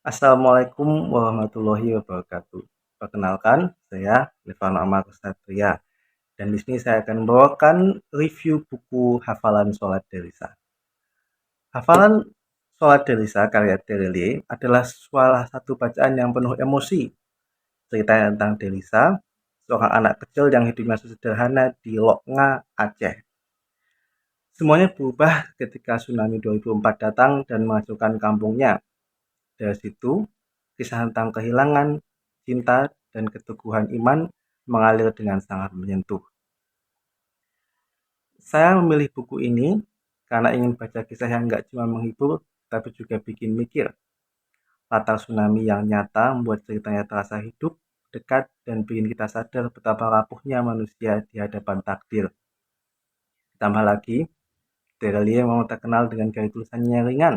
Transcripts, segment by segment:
Assalamualaikum warahmatullahi wabarakatuh. Perkenalkan, saya Rifan Amar Satria. Dan di sini saya akan membawakan review buku Hafalan Sholat Delisa. Hafalan Sholat Delisa karya Terelie adalah salah satu bacaan yang penuh emosi. Ceritanya tentang Delisa, seorang anak kecil yang hidupnya sederhana di Loknga, Aceh. Semuanya berubah ketika tsunami 2004 datang dan menghancurkan kampungnya. Dari situ, kisah tentang kehilangan, cinta, dan keteguhan iman mengalir dengan sangat menyentuh. Saya memilih buku ini karena ingin baca kisah yang nggak cuma menghibur, tapi juga bikin mikir. Latar tsunami yang nyata membuat ceritanya terasa hidup, dekat, dan bikin kita sadar betapa rapuhnya manusia di hadapan takdir. Ditambah lagi, Terelie memang terkenal dengan gaya tulisannya yang ringan,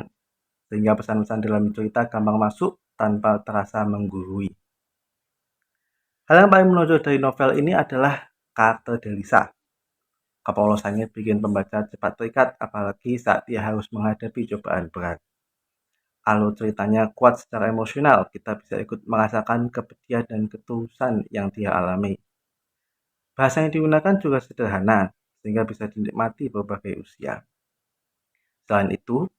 sehingga pesan-pesan dalam cerita gampang masuk tanpa terasa menggurui. Hal yang paling menonjol dari novel ini adalah karakter Delisa. Kepolosannya bikin pembaca cepat terikat, apalagi saat dia harus menghadapi cobaan berat. Alur ceritanya kuat secara emosional, kita bisa ikut merasakan kepedihan dan ketulusan yang dia alami. Bahasa yang digunakan juga sederhana, sehingga bisa dinikmati berbagai usia. Selain itu,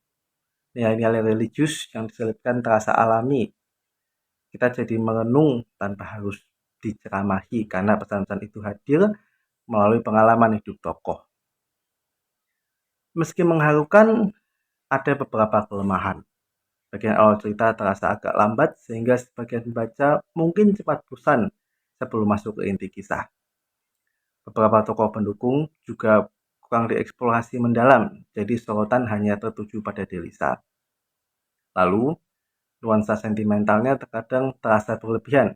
nilai-nilai religius yang diselipkan terasa alami. Kita jadi merenung tanpa harus diceramahi karena pesan-pesan itu hadir melalui pengalaman hidup tokoh. Meski mengharukan, ada beberapa kelemahan. Bagian awal cerita terasa agak lambat sehingga sebagian pembaca mungkin cepat bosan sebelum masuk ke inti kisah. Beberapa tokoh pendukung juga kurang dieksplorasi mendalam, jadi sorotan hanya tertuju pada Delisa. Lalu, nuansa sentimentalnya terkadang terasa berlebihan,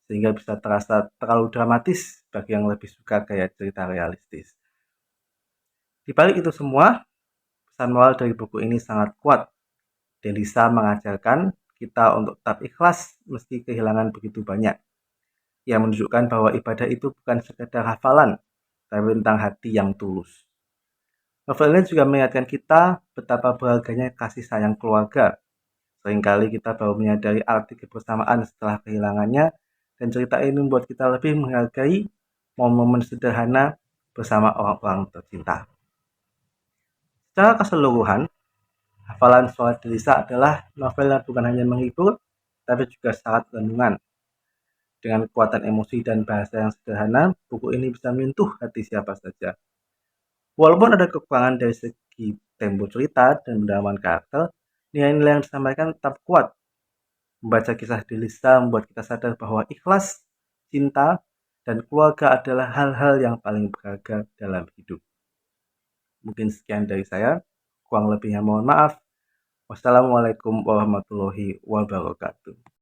sehingga bisa terasa terlalu dramatis bagi yang lebih suka gaya cerita realistis. Di balik itu semua, pesan moral dari buku ini sangat kuat. Delisa mengajarkan kita untuk tetap ikhlas meski kehilangan begitu banyak. Ia menunjukkan bahwa ibadah itu bukan sekedar hafalan, tapi tentang hati yang tulus. Novel ini juga mengingatkan kita betapa berharganya kasih sayang keluarga. Seringkali kita baru menyadari arti kebersamaan setelah kehilangannya, dan cerita ini membuat kita lebih menghargai momen-momen sederhana bersama orang-orang tercinta. Secara keseluruhan, Hafalan Sholat Delisa adalah novel yang bukan hanya menghibur, tapi juga sangat renungan. Dengan kekuatan emosi dan bahasa yang sederhana, buku ini bisa menyentuh hati siapa saja. Walaupun ada kekurangan dari segi tempo cerita dan pendalaman karakter, nilai-nilai yang disampaikan tetap kuat. Membaca kisah Delisa membuat kita sadar bahwa ikhlas, cinta, dan keluarga adalah hal-hal yang paling berharga dalam hidup. Mungkin sekian dari saya, kurang lebihnya mohon maaf. Wassalamualaikum warahmatullahi wabarakatuh.